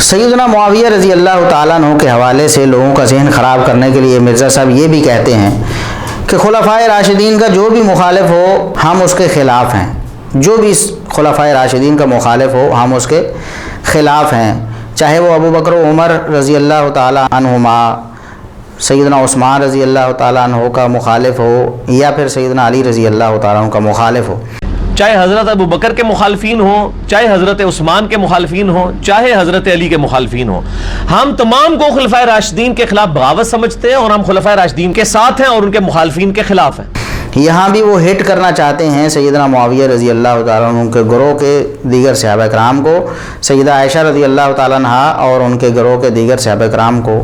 سیدنا معاویہ رضی اللہ تعالیٰ عنہ کے حوالے سے لوگوں کا ذہن خراب کرنے کے لیے مرزا صاحب یہ بھی کہتے ہیں کہ خلفائے راشدین کا جو بھی مخالف ہو ہم اس کے خلاف ہیں، جو بھی خلفائے راشدین کا مخالف ہو ہم اس کے خلاف ہیں، چاہے وہ ابو بکر و عمر رضی اللہ تعالیٰ عنہما، سیدنا عثمان رضی اللہ تعالیٰ عنہ کا مخالف ہو یا پھر سیدنا علی رضی اللہ تعالیٰ عنہ کا مخالف ہو، چاہے حضرت ابو بکر کے مخالفین ہوں، چاہے حضرت عثمان کے مخالفین ہوں، چاہے حضرت علی کے مخالفین ہوں، ہم تمام کو خلفائے راشدین کے خلاف بغاوت سمجھتے ہیں اور ہم خلفائے راشدین کے ساتھ ہیں اور ان کے مخالفین کے خلاف ہیں۔ یہاں بھی وہ ہٹ کرنا چاہتے ہیں سیدنا معاویہ رضی اللہ تعالیٰ عنہ کے گروہ کے دیگر صحابہ کرام کو، سیدہ عائشہ رضی اللہ تعالیٰ عنہ اور ان کے گروہ کے دیگر صحابہ کرام کو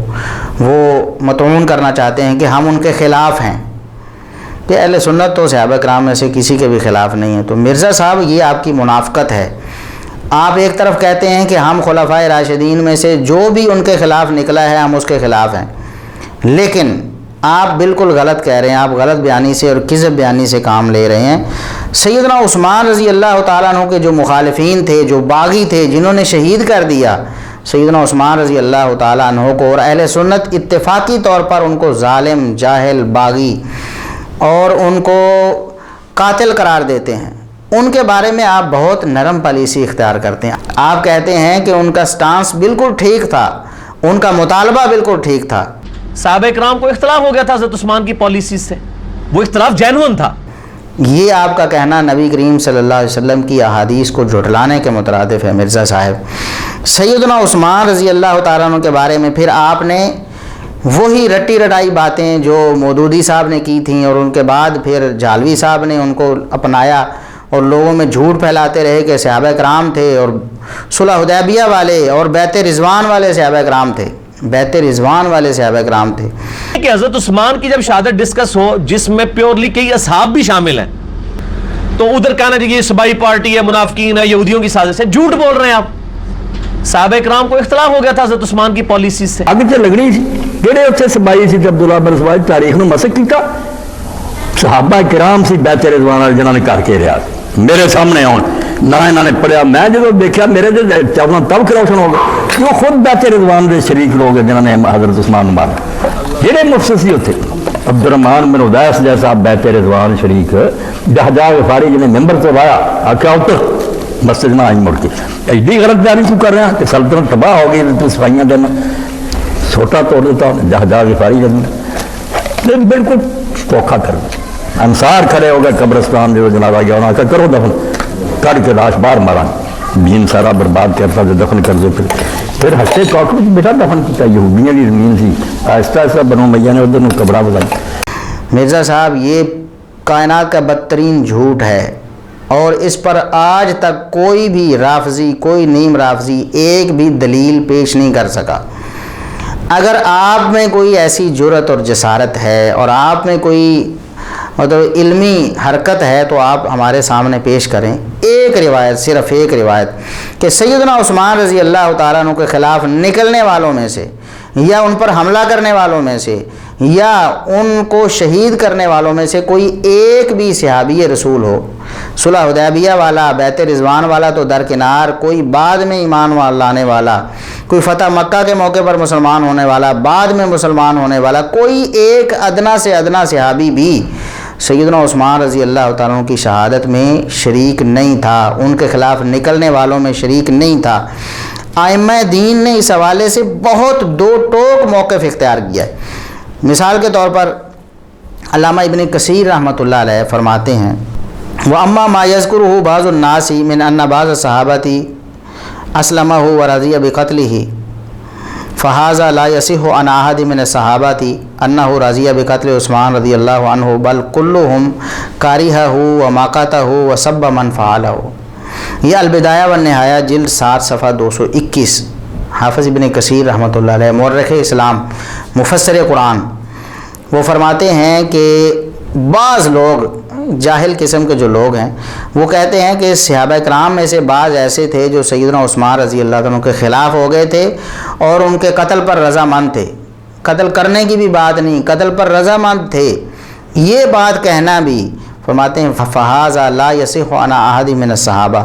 وہ مطعون کرنا چاہتے ہیں کہ ہم ان کے خلاف ہیں، کہ اہل سنت تو صحابہ کرام میں سے کسی کے بھی خلاف نہیں ہیں۔ تو مرزا صاحب یہ آپ کی منافقت ہے، آپ ایک طرف کہتے ہیں کہ ہم خلفائے راشدین میں سے جو بھی ان کے خلاف نکلا ہے ہم اس کے خلاف ہیں، لیکن آپ بالکل غلط کہہ رہے ہیں، آپ غلط بیانی سے اور کذب بیانی سے کام لے رہے ہیں۔ سیدنا عثمان رضی اللہ تعالیٰ عنہ کے جو مخالفین تھے، جو باغی تھے، جنہوں نے شہید کر دیا سیدنا عثمان رضی اللہ تعالیٰ عنہ کو، اور اہل سنت اتفاقی طور پر ان کو ظالم، جاہل، باغی اور ان کو قاتل قرار دیتے ہیں، ان کے بارے میں آپ بہت نرم پالیسی اختیار کرتے ہیں۔ آپ کہتے ہیں کہ ان کا سٹانس بالکل ٹھیک تھا، ان کا مطالبہ بالکل ٹھیک تھا۔ صحابہ کرام کو اختلاف ہو گیا تھا حضرت عثمان کی پالیسی سے، وہ اختلاف جینون تھا۔ یہ آپ کا کہنا نبی کریم صلی اللہ علیہ وسلم کی احادیث کو جھٹلانے کے مترادف ہے مرزا صاحب۔ سیدنا عثمان رضی اللہ تعالیٰ عنہ کے بارے میں پھر آپ نے وہی رٹی رٹائی باتیں جو مودودی صاحب نے کی تھیں اور ان کے بعد پھر جالوی صاحب نے ان کو اپنایا اور لوگوں میں جھوٹ پھیلاتے رہے کہ صحابہ کرام تھے اور صلح حدیبیہ والے اور بیعت رضوان والے صحابہ کرام تھے، بیعت رضوان والے صحابہ کرام تھے۔ کہ حضرت عثمان کی جب شہادت ڈسکس ہو جس میں پیورلی کئی اصحاب بھی شامل ہیں، تو ادھر کہنا چاہیے یہ صبائی پارٹی ہے، منافقین ہے، یہودیوں کی سازش ہے، جھوٹ بول رہے ہیں آپ۔ صحابہ کرام کو اختلاف ہو گیا تھا حضرت عثمان کی پالیسی سے۔ اگر سے لگنی تھی کہڑے اتنے سبائی سی عبداللہ بن سبائی تاریخ نے مسک کیتا، صحابہ کرام سی بیعت رضوان والے جنہوں نے کر کے رہا میرے سامنے آن نہ انہوں نے پڑھیا، میں جب دیکھا میرے چاہوں تب کروشن ہو گیا، وہ خود بیعت رضوان دے شریک لوگ ہیں جنہوں نے حضرت عثمان مارا، جہے مفسر سی اتنے عبد الرحمان بن ادیس جیسا بیعت رضوان شریک جہجہ غفاری جنہیں ممبر تو لایا آخیا اتر مسجد میں آئی مڑ کے ایڈی غلط بیانی کیوں کر رہے ہیں کہ سلطنت تباہ ہو گئی، تو صفائیاں دینا چھوٹا توڑ دیتا جہجہ غفاری جنہیں بالکل دھوکھا کر انصار کھڑے ہو گئے قبرستان جو جنازہ گیا انہوں نے کہا کرو دفن، کر کے لاش باہر مارا، دین سارا برباد کرتا جو دفن کر دو، پھر ہستے چوک میں بیٹا دفن کیا، یہودیاں کی زمین سی، آہستہ آہستہ بنو میاں نے ادھر قبرہ بنائی۔ مرزا صاحب یہ کائنات کا بدترین جھوٹ ہے اور اس پر آج تک کوئی بھی رافضی، کوئی نیم رافضی ایک بھی دلیل پیش نہیں کر سکا۔ اگر آپ میں کوئی ایسی جرأت اور جسارت ہے اور آپ میں کوئی مطلب علمی حرکت ہے تو آپ ہمارے سامنے پیش کریں ایک روایت، صرف ایک روایت کہ سیدنا عثمان رضی اللہ تعالیٰ عنہ کے خلاف نکلنے والوں میں سے یا ان پر حملہ کرنے والوں میں سے یا ان کو شہید کرنے والوں میں سے کوئی ایک بھی صحابی رسول ہو، صلح حدیبیہ والا، بیعت رضوان والا تو درکنار، کوئی بعد میں ایمان لانے والا، کوئی فتح مکہ کے موقع پر مسلمان ہونے والا، بعد میں مسلمان ہونے والا، کوئی ایک ادنا سے ادنا صحابی بھی سیدنا عثمان رضی اللہ تعالیٰ عنہ کی شہادت میں شریک نہیں تھا، ان کے خلاف نکلنے والوں میں شریک نہیں تھا۔ ائمہ دین نے اس حوالے سے بہت دو ٹوک موقف اختیار کیا ہے۔ مثال کے طور پر علامہ ابن کثیر رحمۃ اللہ علیہ فرماتے ہیں وَأَمَّا مَا يَذْكُرُهُ بَعْضُ النَّاسِ مِنْ أَنَّ بَعْضَ الصَّحَابَةِ أَسْلَمَهُ وَرَضِيَ بِقَتْلِهِ فَهَذَا لَا يَصِحُّ عَنْ أَحَدٍ مِنَ الصَّحَابَةِ أَنَّهُ رَضِيَ بِقَتْلِ عثمان رضی اللہ عنہ بل كُلُّهُمْ كَرِهَهُ وَمَقَتَهُ وَسَبَّ مَنْ فَعَلَهُ۔ یہ البدایہ والنہایہ جلد 7 صفحہ 221، حافظ ابن کثیر رحمۃ اللہ علیہ مورخ اسلام، مفسر قرآن، وہ فرماتے ہیں کہ بعض لوگ جاہل قسم کے جو لوگ ہیں وہ کہتے ہیں کہ صحابہ کرام میں سے بعض ایسے تھے جو سیدنا عثمان رضی اللہ عنہ کے خلاف ہو گئے تھے اور ان کے قتل پر رضامند تھے، قتل کرنے کی بھی بات نہیں، قتل پر رضامند تھے۔ یہ بات کہنا بھی فرماتے ہیں فہذا لا یصح عن احد من الصحابہ،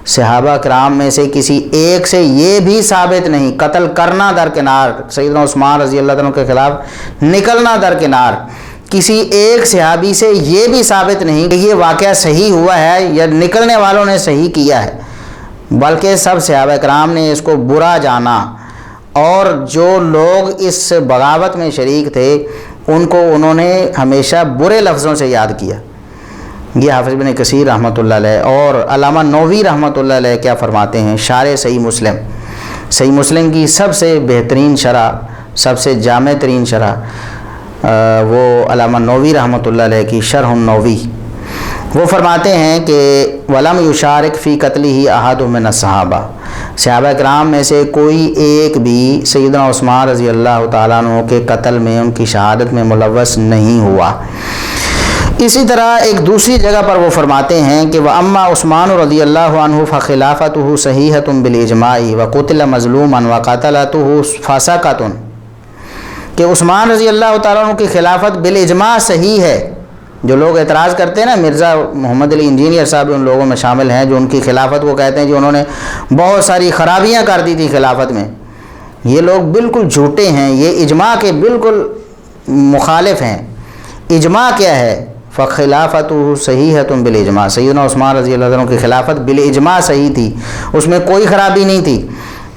صحابہ کرام میں سے کسی ایک سے یہ بھی ثابت نہیں، قتل کرنا درکنار، سیدنا عثمان رضی اللہ عنہ کے خلاف نکلنا درکنار، کسی ایک صحابی سے یہ بھی ثابت نہیں کہ یہ واقعہ صحیح ہوا ہے یا نکلنے والوں نے صحیح کیا ہے، بلکہ سب صحابہ کرام نے اس کو برا جانا، اور جو لوگ اس بغاوت میں شریک تھے ان کو انہوں نے ہمیشہ برے لفظوں سے یاد کیا۔ یہ حافظ ابن کثیر رحمۃ اللہ علیہ اور علامہ نووی رحمۃ اللہ علیہ کیا فرماتے ہیں، شارح صحیح مسلم، صحیح مسلم کی سب سے بہترین شرح، سب سے جامع ترین شرح وہ علامہ نووی رحمۃ اللہ علیہ کی شرح النووی، وہ فرماتے ہیں کہ ولم یشارک فی قتلہ احد من الصحابہ، صحابہ کرام میں سے کوئی ایک بھی سیدنا عثمان رضی اللہ تعالیٰ عنہ کے قتل میں، ان کی شہادت میں ملوث نہیں ہوا۔ اسی طرح ایک دوسری جگہ پر وہ فرماتے ہیں کہ وَأَمَّا عثمان رضی اللہ عنہ فخلافته صحیحۃ بالاجماع وقتل مظلوما وقتلته فسقۃ، کہ عثمان رضی اللہ تعالیٰ عنہ کی خلافت بالاجماع صحیح ہے۔ جو لوگ اعتراض کرتے ہیں نا، مرزا محمد علی انجینئر صاحب ان لوگوں میں شامل ہیں جو ان کی خلافت کو کہتے ہیں کہ انہوں نے بہت ساری خرابیاں کر دی تھی خلافت میں، یہ لوگ بالکل جھوٹے ہیں، یہ اجماع کے بالکل مخالف ہیں۔ اجماع کیا ہے؟ فخلافته صحیحۃ بالاجماع، سیدنا عثمان رضی اللہ عنہ کی خلافت بالاجماع صحیح تھی، اس میں کوئی خرابی نہیں تھی۔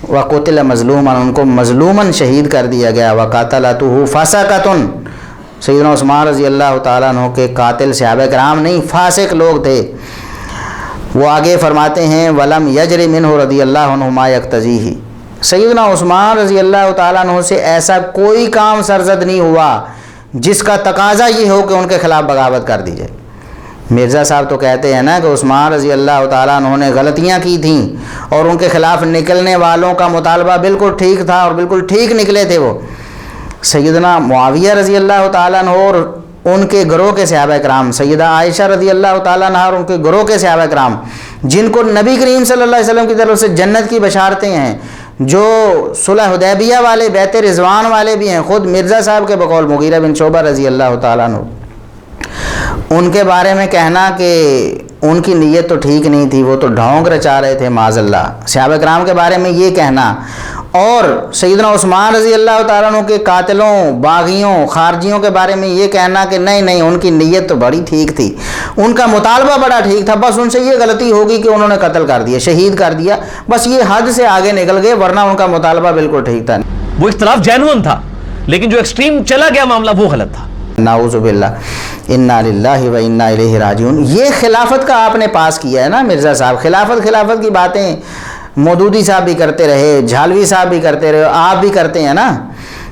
وقتل مظلوما، ان کو مظلوماً شہید کر دیا گیا۔ وقتلته فاسقۃ، سیدنا عثمان رضی اللہ تعالیٰ عنہ کے قاتل صحابہ کرام نہیں، فاسق لوگ تھے۔ وہ آگے فرماتے ہیں ولم یجر منہ رضی اللہ عنہ ما یقتضیہ، سیدنا عثمان رضی اللہ تعالیٰ عنہ سے ایسا کوئی کام سرزد نہیں ہوا جس کا تقاضا یہ ہو کہ ان کے خلاف بغاوت کر دی جائے۔ مرزا صاحب تو کہتے ہیں نا کہ عثمان رضی اللہ تعالیٰ عنہ نے غلطیاں کی تھیں اور ان کے خلاف نکلنے والوں کا مطالبہ بالکل ٹھیک تھا اور بالکل ٹھیک نکلے تھے وہ۔ سیدنا معاویہ رضی اللہ تعالیٰ عنہ اور ان کے گروہ کے صحابہ کرام، سیدہ عائشہ رضی اللہ تعالیٰ عنہ اور ان کے گروہ کے صحابہ کرام، جن کو نبی کریم صلی اللہ علیہ وسلم کی طرف سے جنت کی بشارتیں ہیں، جو صلح حدیبیہ والے، بیعت رضوان والے بھی ہیں، خود مرزا صاحب کے بقول مغیرہ بن شعبہ رضی اللہ تعالیٰ عنہ، ان کے بارے میں کہنا کہ ان کی نیت تو ٹھیک نہیں تھی، وہ تو ڈھونگ رچا رہے تھے معاذ اللہ، صحابہ کرام کے بارے میں یہ کہنا، اور سیدنا عثمان رضی اللہ تعالیٰ عنہ کے قاتلوں، باغیوں، خارجیوں کے بارے میں یہ کہنا کہ نہیں ان کی نیت تو بڑی ٹھیک تھی، ان کا مطالبہ بڑا ٹھیک تھا، بس ان سے یہ غلطی ہوگی کہ انہوں نے قتل کر دیا، شہید کر دیا، بس یہ حد سے آگے نکل گئے، ورنہ ان کا مطالبہ بالکل ٹھیک تھا۔ وہ اختلاف جینون تھا، لیکن جو ایکسٹریم چلا گیا معاملہ وہ غلط تھا۔ نعوذ باللہ، انا للہ و انا الیہ راجعون۔ یہ خلافت کا آپ نے پاس کیا ہے نا مرزا صاحب، خلافت کی باتیں مودودی صاحب بھی کرتے رہے، جھالوی صاحب بھی کرتے رہے، آپ بھی کرتے ہیں نا،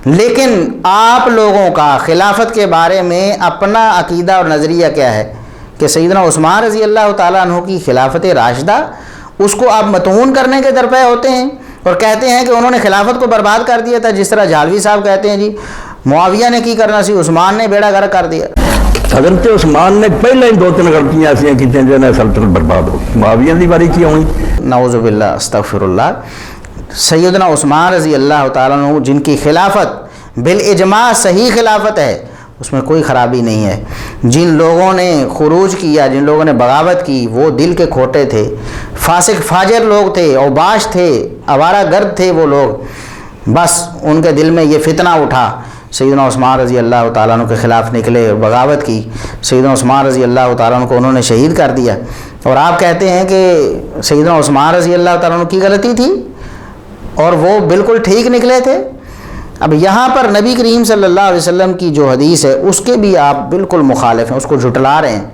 لیکن آپ لوگوں کا خلافت کے بارے میں اپنا عقیدہ اور نظریہ کیا ہے کہ سیدنا عثمان رضی اللہ تعالیٰ عنہ کی خلافت راشدہ، اس کو آپ متون کرنے کے درپے ہوتے ہیں اور کہتے ہیں کہ انہوں نے خلافت کو برباد کر دیا تھا، جس طرح جھالوی صاحب کہتے ہیں جی معاویہ نے کی کرنا سی، عثمان نے بیڑا غرق کر دیا۔ حضرت عثمان نے پہلے ہی 2-3 غلطیاں ایسا کی جن نے سلطنت برباد ہو گئی، معاویہ کی باری کی ہونی۔ نعوذ باللہ، استغفر اللہ۔ سیدنا عثمان رضی اللہ تعالیٰ عنہ جن کی خلافت بالاجماع صحیح خلافت ہے، اس میں کوئی خرابی نہیں ہے۔ جن لوگوں نے خروج کیا، جن لوگوں نے بغاوت کی، وہ دل کے کھوٹے تھے، فاسق فاجر لوگ تھے، اوباش تھے، آوارہ گرد تھے وہ لوگ، بس ان کے دل میں یہ فتنہ اٹھا، سیدنا عثمان رضی اللہ تعالیٰ عنہ کے خلاف نکلے اور بغاوت کی، سیدنا عثمان رضی اللہ تعالیٰ عنہ کو انہوں نے شہید کر دیا، اور آپ کہتے ہیں کہ سیدنا عثمان رضی اللہ تعالیٰ عنہ کی غلطی تھی اور وہ بالکل ٹھیک نکلے تھے۔ اب یہاں پر نبی کریم صلی اللہ علیہ وسلم کی جو حدیث ہے اس کے بھی آپ بالکل مخالف ہیں، اس کو جھٹلا رہے ہیں۔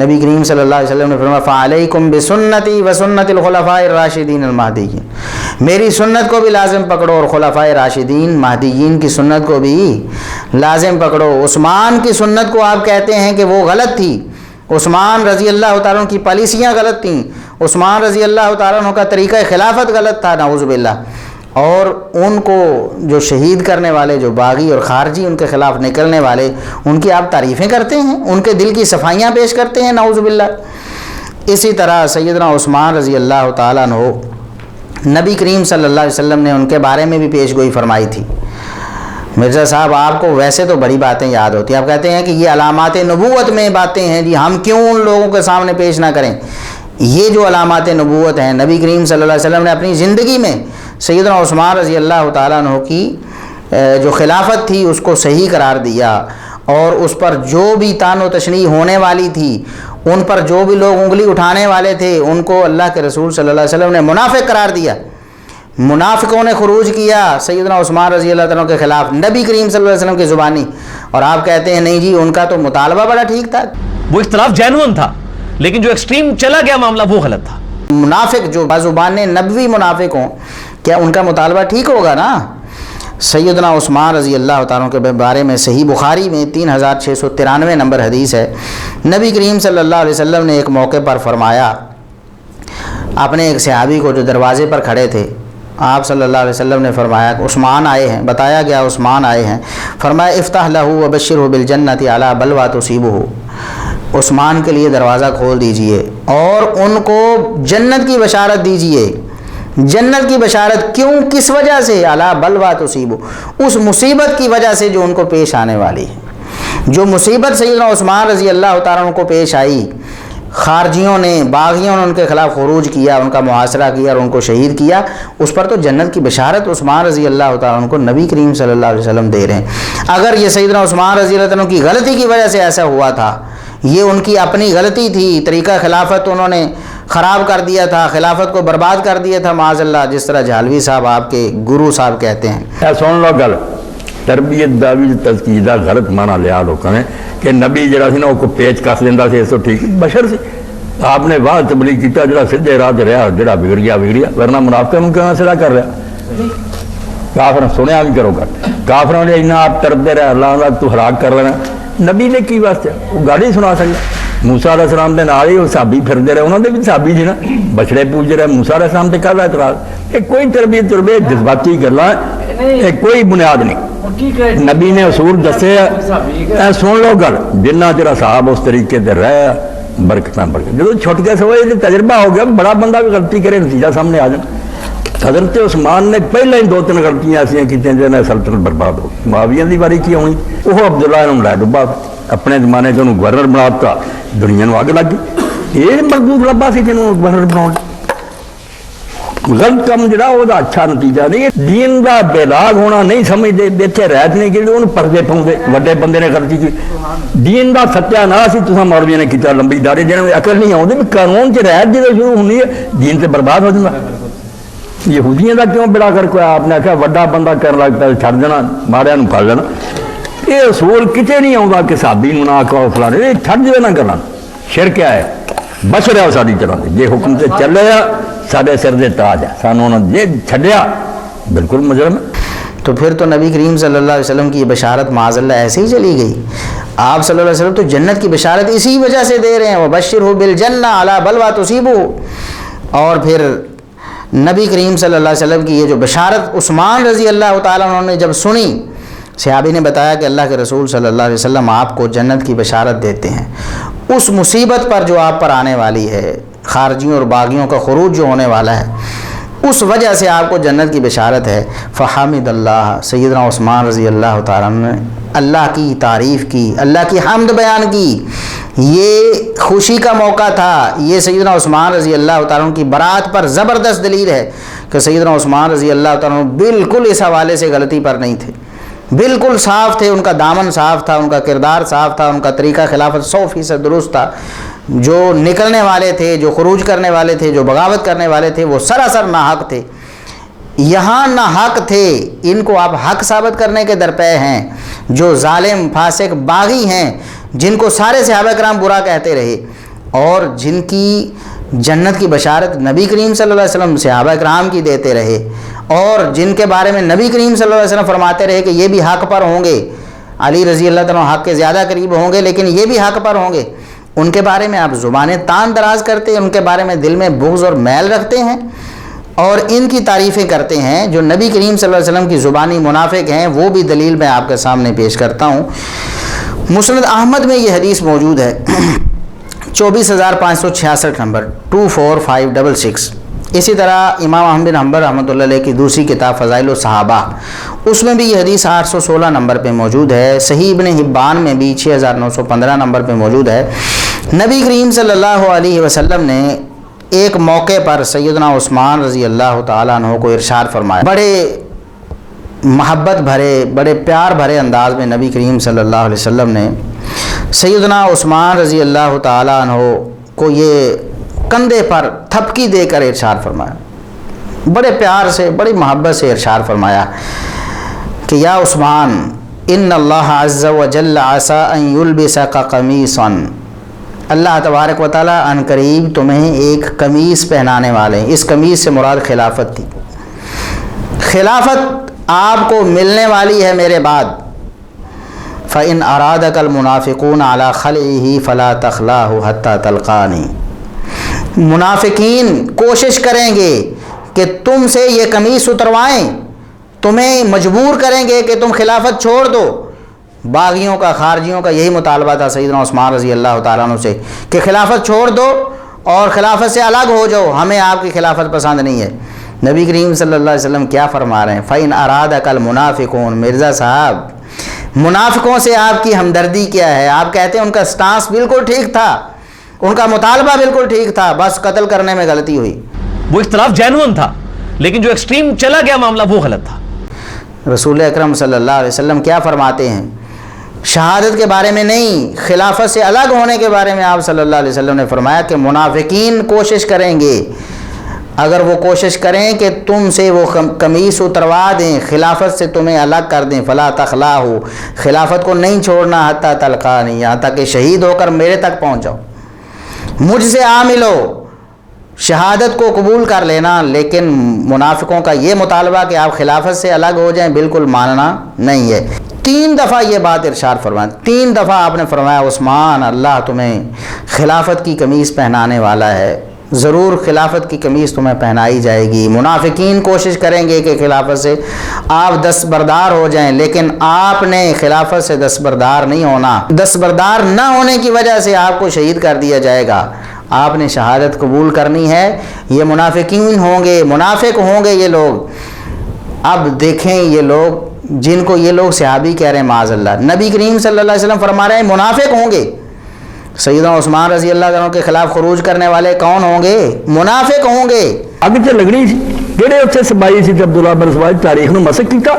نبی کریم صلی اللہ علیہ وسلم نے فرمایا فعلیکم بسنتی وسنت الخلفاء الراشدین المہدیین، میری سنت کو بھی لازم پکڑو اور خلفاء راشدین مہدیین کی سنت کو بھی لازم پکڑو۔ عثمان کی سنت کو آپ کہتے ہیں کہ وہ غلط تھی، عثمان رضی اللہ تعالیٰ عنہ کی پالیسیاں غلط تھیں، عثمان رضی اللہ تعالیٰ عنہ کا طریقہ خلافت غلط تھا، نعوذ باللہ، اور ان کو جو شہید کرنے والے، جو باغی اور خارجی ان کے خلاف نکلنے والے، ان کی آپ تعریفیں کرتے ہیں، ان کے دل کی صفائیاں پیش کرتے ہیں، نعوذ باللہ۔ اسی طرح سیدنا عثمان رضی اللہ تعالیٰ عنہ، نبی کریم صلی اللہ علیہ وسلم نے ان کے بارے میں بھی پیش گوئی فرمائی تھی۔ مرزا صاحب آپ کو ویسے تو بڑی باتیں یاد ہوتی ہیں, آپ کہتے ہیں کہ یہ علامات نبوت میں باتیں ہیں جی, ہم کیوں ان لوگوں کے سامنے پیش نہ کریں. یہ جو علامات نبوت ہیں, نبی کریم صلی اللہ علیہ وسلم نے اپنی زندگی میں سیدنا عثمان رضی اللہ تعالیٰ عنہ کی جو خلافت تھی اس کو صحیح قرار دیا, اور اس پر جو بھی طعن و تشنیع ہونے والی تھی, ان پر جو بھی لوگ انگلی اٹھانے والے تھے, ان کو اللہ کے رسول صلی اللہ علیہ وسلم نے منافق قرار دیا. منافقوں نے خروج کیا سیدنا عثمان رضی اللہ تعالیٰ کے خلاف نبی کریم صلی اللہ علیہ وسلم کی زبانی, اور آپ کہتے ہیں نہیں جی ان کا تو مطالبہ بڑا ٹھیک تھا. وہ اختلاف جینون تھا, لیکن جو ایکسٹریم چلا گیا معاملہ وہ غلط تھا. منافق جو بازوبان نبوی منافق ہوں, کیا ان کا مطالبہ ٹھیک ہوگا نا؟ سیدنا عثمان رضی اللہ تعالیٰ کے بارے میں صحیح بخاری میں 3693 نمبر حدیث ہے, نبی کریم صلی اللہ علیہ وسلم نے ایک موقع پر فرمایا, اپنے ایک صحابی کو جو دروازے پر کھڑے تھے, آپ صلی اللہ علیہ وسلم نے فرمایا کہ عثمان آئے ہیں, بتایا گیا عثمان آئے ہیں, فرمایا افتح لہ وبشرہ بالجنۃ علی بلویٰ تصیبہ, عثمان کے لیے دروازہ کھول دیجئے اور ان کو جنت کی بشارت دیجئے. جنت کی بشارت کیوں, کس وجہ سے؟ علی بلویٰ تصیبہ, اس مصیبت کی وجہ سے جو ان کو پیش آنے والی ہے. جو مصیبت سیدنا عثمان رضی اللہ تعالیٰ عنہ کو پیش آئی, خارجیوں نے, باغیوں نے ان کے خلاف خروج کیا, ان کا محاصرہ کیا اور ان کو شہید کیا, اس پر تو جنت کی بشارت عثمان رضی اللہ تعالیٰ عنہ کو نبی کریم صلی اللہ علیہ وسلم دے رہے ہیں. اگر یہ سیدنا عثمان رضی اللہ عنہ کی غلطی کی وجہ سے ایسا ہوا تھا, یہ ان کی اپنی غلطی تھی, طریقہ خلافت انہوں نے خراب کر دیا تھا, خلافت کو برباد کر دیا تھا معاذ اللہ, جس طرح جھالوی صاحب آپ کے گرو صاحب کہتے ہیں. سن لو گل, تربیت دا بھی تزکیہ دا غلط مانا لیا لوگوں نے کہ نبی جڑا سی نا وہ پیچ کس دینا سی, اس تو ٹھیک بشر سی. آپ نے واہ تبلیغ کیتا, جڑا سیدھے راہ رہا جڑا بگڑ گیا, ورنہ منافقوں کو کیوں سلا کر رہا. کافر سنیا بھی کرو گا, کافروں نے اتنا آپ تربتے رہے, اللہ تو ہلاک کر لینا. نبی نے کی واسطے وہ گاڑی سنا سکتا. موسیٰ علیہ السلام کے نال ہی وہ صحابی پھرتے رہے, انہوں نے بھی صحابی جی نا بچڑے پوجتے رہے. موسیٰ علیہ السلام سے کہا اعتراض, یہ کوئی تربیت جذباتی گلا, یہ کوئی بنیاد نہیں. نبی نے اصول دسے, سن لو گل, جنہ چر صاحب اس طریقے سے رہے برکتاں برکت. جب چھٹ کے سوئے تجربہ ہو گیا, بڑا بندہ بھی غلطی کرے نتیجہ سامنے آ جائے. حضرت عثمان نے پہلے ہی 2-3 غلطیاں ایسا کی جنہیں سلطنت برباد ہو. معاویہ کی باری کی ہونی, وہ عبداللہ نے لے ڈبا, اپنے زمانے سے انہوں گورنر بنا دیتا, دنیا کو اگ لگ گئی. یہ مردود لبا سی جنہوں گورنر بنا. غلط کام جڑا وہ اچھا نتیجہ نہیں. دین کا بےلاگ ہونا نہیں سمجھتے, اتنے رہت نہیں کہ انہوں پردے پاؤں, وڈے بندے نے غلطی کی. دین کا ستیا نہ سی تو مولوی نے کیا لمبی داڑھی, جنہیں عقل نہیں آتی بھی قانون سے رہت جب شروع ہونی ہے دین سے برباد ہو جاتا. یہودیاں کا کیوں بڑا کر کوئی آپ نے آخیا وڈا بندہ کرنے لگتا ہے چھڑ دینا, ماڑیا پڑ لینا. یہ اصول کتنے نہیں آتا کہ صحابی نہ کہو فلانے, یہ چھڑ دے نہ کرنا. شرک کیا ہے, بچ رہا ساری طرح سے. جی حکم سے چلے سارے سر دے تاج ہے, سانوں نے جی چھڈیا بالکل مجرم. تو پھر تو نبی کریم صلی اللہ علیہ وسلم کی یہ بشارت معاذ اللہ ایسے ہی چلی گئی. آپ صلی اللہ علیہ وسلم تو جنت کی بشارت اسی وجہ سے دے رہے ہیں, وبشرہ بالجنہ علی بلویٰ تصیبہ. اور پھر نبی کریم صلی اللہ علیہ وسلم کی یہ جو بشارت عثمان رضی اللہ تعالیٰ عنہ نے جب سنی, صحابی نے بتایا کہ اللہ کے رسول صلی اللہ علیہ وسلم آپ کو جنت کی بشارت دیتے ہیں. اس مصیبت پر جو آپ پر آنے والی ہے, خارجیوں اور باغیوں کا خروج جو ہونے والا ہے, اس وجہ سے آپ کو جنت کی بشارت ہے. فحمد اللہ, سیدنا عثمان رضی اللہ تعالیٰ عنہ نے اللہ کی تعریف کی, اللہ کی حمد بیان کی. یہ خوشی کا موقع تھا. یہ سیدنا عثمان رضی اللہ تعالیٰ عنہ کی برات پر زبردست دلیل ہے کہ سیدنا عثمان رضی اللہ تعالیٰ عنہ بالکل اس حوالے سے غلطی پر نہیں تھے, بالکل صاف تھے. ان کا دامن صاف تھا, ان کا کردار صاف تھا, ان کا طریقہ خلافت 100% درست تھا. جو نکلنے والے تھے, جو خروج کرنے والے تھے, جو بغاوت کرنے والے تھے, وہ سراسر ناحق تھے. یہاں ناحق تھے, ان کو آپ حق ثابت کرنے کے درپے ہیں. جو ظالم فاسق باغی ہیں, جن کو سارے صحابہ کرام برا کہتے رہے, اور جن کی جنت کی بشارت نبی کریم صلی اللہ علیہ وسلم صحابہ کرام کی دیتے رہے, اور جن کے بارے میں نبی کریم صلی اللہ علیہ وسلم فرماتے رہے کہ یہ بھی حق پر ہوں گے. علی رضی اللہ تعالیٰ حق کے زیادہ قریب ہوں گے, لیکن یہ بھی حق پر ہوں گے. ان کے بارے میں آپ زبانیں تان دراز کرتے ہیں, ان کے بارے میں دل میں بغض اور میل رکھتے ہیں, اور ان کی تعریفیں کرتے ہیں. جو نبی کریم صلی اللہ علیہ وسلم کی زبانی منافق ہیں, وہ بھی دلیل میں آپ کے سامنے پیش کرتا ہوں. مسند احمد میں یہ حدیث موجود ہے, 24566 نمبر 24566. اسی طرح امام احمد بن حنبل رحمۃ اللہ علیہ کی دوسری کتاب فضائل الصحابہ، اس میں بھی یہ حدیث 816 نمبر پہ موجود ہے۔ صحیح ابن حبان میں بھی 6915 نمبر پہ موجود ہے۔ نبی کریم صلی اللہ علیہ وسلم نے ایک موقع پر سیدنا عثمان رضی اللہ تعالیٰ عنہ کو ارشاد فرمایا، بڑے محبت بھرے، بڑے پیار بھرے انداز میں نبی کریم صلی اللہ علیہ وسلم نے سیدنا عثمان رضی اللہ تعالیٰ عنہ کو یہ کندھے پر تھپکی دے کر ارشاد فرمایا، بڑے پیار سے، بڑی محبت سے ارشاد فرمایا کہ یا عثمان، ان اللہ عز و جل عسى ان یلبسک قمیصا، اللہ تبارک و تعالیٰ عن قریب تمہیں ایک قمیص پہنانے والے ہیں۔ اس قمیص سے مراد خلافت تھی، خلافت آپ کو ملنے والی ہے میرے بعد۔ فَإِنْ أَرَادَكَ الْمُنَافِقُونَ عَلَى خَلْعِهِ فَلَا تَخْلَعْهُ حَتَّى تَلْقَانِي، منافقین کوشش کریں گے کہ تم سے یہ قمیص اتروائیں، تمہیں مجبور کریں گے کہ تم خلافت چھوڑ دو۔ باغیوں کا، خارجیوں کا یہی مطالبہ تھا سیدنا عثمان رضی اللہ تعالیٰ عنہ سے کہ خلافت چھوڑ دو اور خلافت سے الگ ہو جاؤ، ہمیں آپ کی خلافت پسند نہیں ہے۔ نبی کریم صلی اللہ علیہ وسلم کیا فرما رہے ہیں؟ فَإِنْ أَرَادَكَ الْمُنَافِقُونَ، مرزا صاحب منافقوں سے آپ کی ہمدردی کیا ہے؟ آپ کہتے ہیں ان کا سٹانس بالکل ٹھیک تھا، ان کا مطالبہ بالکل ٹھیک تھا، بس قتل کرنے میں غلطی ہوئی۔ وہ اختلاف جینون تھا، لیکن جو ایکسٹریم چلا گیا معاملہ وہ غلط تھا۔ رسول اکرم صلی اللہ علیہ وسلم کیا فرماتے ہیں؟ شہادت کے بارے میں نہیں، خلافت سے الگ ہونے کے بارے میں آپ صلی اللہ علیہ وسلم نے فرمایا کہ منافقین کوشش کریں گے، اگر وہ کوشش کریں کہ تم سے وہ قمیص اتروا دیں، خلافت سے تمہیں الگ کر دیں، فلا تخلعہ، خلافت کو نہیں چھوڑنا، حتی تلقانی، یہاں تک کہ شہید ہو کر میرے تک پہنچ جاؤ، مجھ سے آ ملو، شہادت کو قبول کر لینا۔ لیکن منافقوں کا یہ مطالبہ کہ آپ خلافت سے الگ ہو جائیں بالکل ماننا نہیں ہے۔ 3 دفعہ یہ بات ارشاد فرمایا، 3 دفعہ آپ نے فرمایا عثمان، اللہ تمہیں خلافت کی قمیص پہنانے والا ہے، ضرور خلافت کی قمیص تمہیں پہنائی جائے گی۔ منافقین کوشش کریں گے کہ خلافت سے آپ دستبردار ہو جائیں، لیکن آپ نے خلافت سے دستبردار نہیں ہونا، دستبردار نہ ہونے کی وجہ سے آپ کو شہید کر دیا جائے گا۔ آپ نے شہادت قبول کرنی ہے۔ یہ منافقین ہوں گے، منافق ہوں گے یہ لوگ۔ اب دیکھیں یہ لوگ، جن کو یہ لوگ صحابی کہہ رہے ہیں معاذ اللہ، نبی کریم صلی اللہ علیہ وسلم فرما رہے ہیں منافق ہوں گے۔ سیدنا عثمان رضی اللہ عنہ کے خلاف خروج کرنے والے کون ہوں گے؟ منافق ہوں گے۔ اگچے لگنی سی جہے اتنے سپاہی سی عبداللہ بن سبائی تاریخ میں مسک کیتا،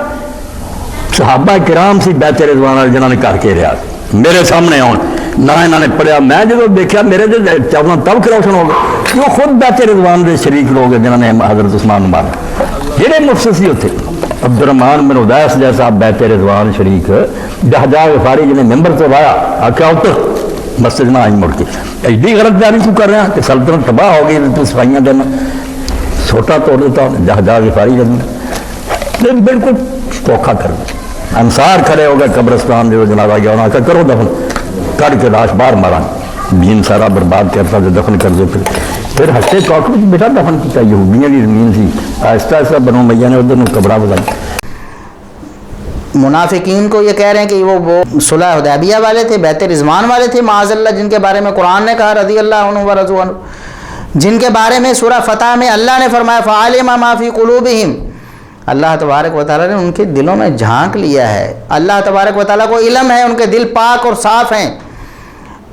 صحابہ کرام سی بیعت رضوان جنہوں نے کر کے رہا میرے سامنے آن نہ انہوں نے پڑھیا، میں جب دیکھا میرے چاہوں تب کروشن ہو گیا، وہ خود بیعت رضوان دے شریک لوگ ہیں جنہوں نے حضرت عثمان مارا، جہے مفسر سی اتنے عبد الرحمان بن ادیس جیسا بیعت رضوان شریک جہجا غفاری جنہیں ممبر تو لایا، آخیا اتر مسجد میں آئی مڑ کے، ایڈی غلط جاری تو کر رہے ہیں کہ سلطنت تباہ ہو گئی، تو صفائیاں دینا چھوٹا توڑ دیتا جہجا غفاری جانا بالکل دھوکھا کرنا۔ انصار کھڑے ہو گئے قبرستان جو جنازہ گیا انہوں نے کہا کرو دفن، کر کے لاش باہر مارا، دین سارا برباد کرتا جو دفن کر دو۔ پھر ہستے چوک میں بیٹا دفن کیا، یہودیاں کی زمین سی، آہستہ آہستہ بنو میاں نے ادھر قبرہ بنائی۔ منافقین کو یہ کہہ رہے ہیں کہ وہ صلح حدیبیہ والے تھے، بیعت رضوان والے تھے معاذ اللہ، جن کے بارے میں قرآن نے کہا رضی اللہ عنہ و رضوا عنہ، جن کے بارے میں سورہ فتح میں اللہ نے فرمایا فعلم ما فی قلوبہم، اللہ تبارک و تعالیٰ نے ان کے دلوں میں جھانک لیا ہے، اللہ تبارک و تعالیٰ کو علم ہے، ان کے دل پاک اور صاف ہیں۔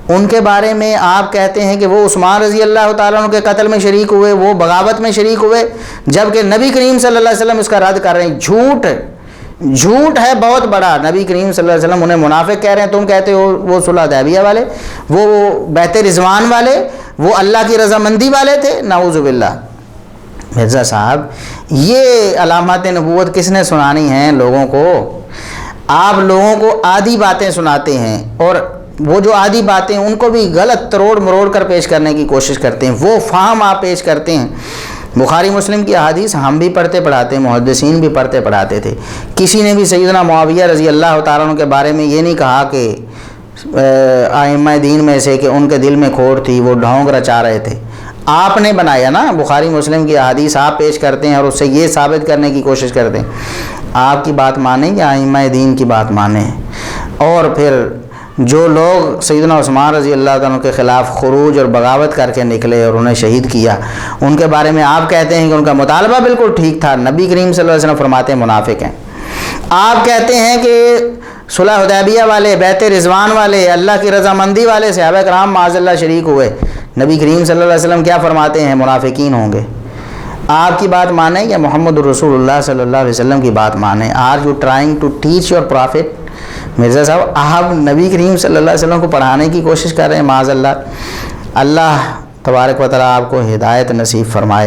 ان کے بارے میں آپ کہتے ہیں کہ وہ عثمان رضی اللہ تعالیٰ عنہ کے قتل میں شریک ہوئے، وہ بغاوت میں شریک ہوئے، جبکہ نبی کریم صلی اللہ علیہ وسلم اس کا رد کر رہے ہیں۔ جھوٹ ہے بہت بڑا۔ نبی کریم صلی اللہ علیہ وسلم انہیں منافق کہہ رہے ہیں، تم کہتے ہو وہ صلح حدیبیہ والے، وہ بیعت رضوان والے، وہ اللہ کی رضامندی والے تھے، نعوذ باللہ۔ مرزا صاحب یہ علامات نبوت کس نے سنانی ہیں لوگوں کو؟ آپ لوگوں کو آدھی باتیں سناتے ہیں، اور وہ جو آدھی باتیں ان کو بھی غلط تروڑ مروڑ کر پیش کرنے کی کوشش کرتے ہیں، وہ فہم آپ پیش کرتے ہیں۔ بخاری مسلم کی احادیث ہم بھی پڑھتے پڑھاتے ہیں، محدثین بھی پڑھتے پڑھاتے تھے۔ کسی نے بھی سیدنا معاویہ رضی اللہ تعالیٰ عنہ کے بارے میں یہ نہیں کہا کہ ائمہ دین میں سے کہ ان کے دل میں کھوٹ تھی، وہ ڈھونگ رچا رہے تھے۔ آپ نے بنایا نا، بخاری مسلم کی احادیث آپ پیش کرتے ہیں اور اس سے یہ ثابت کرنے کی کوشش کرتے ہیں۔ آپ کی بات مانیں یا ائمہ دین کی بات مانیں؟ اور پھر جو لوگ سیدنا عثمان رضی اللہ تعالیٰ عنہ کے خلاف خروج اور بغاوت کر کے نکلے اور انہیں شہید کیا، ان کے بارے میں آپ کہتے ہیں کہ ان کا مطالبہ بالکل ٹھیک تھا، نبی کریم صلی اللہ علیہ وسلم فرماتے ہیں منافق ہیں۔ آپ کہتے ہیں کہ صلح حدیبیہ والے، بیعت رضوان والے، اللہ کی رضامندی والے صحابہ کرام معاذ اللہ شریک ہوئے، نبی کریم صلی اللہ علیہ وسلم کیا فرماتے ہیں؟ منافقین ہوں گے۔ آپ کی بات مانیں یا محمد رسول اللہ صلی اللہ علیہ وسلم کی بات مانیں؟ Are you trying to teach your prophet? Mirza صاحب آپ نبی کریم صلی اللہ علیہ وسلم کو پڑھانے کی کوشش کر رہے ہیں معاذ اللہ۔ اللہ تبارک و تعالیٰ آپ کو ہدایت نصیب فرمائے۔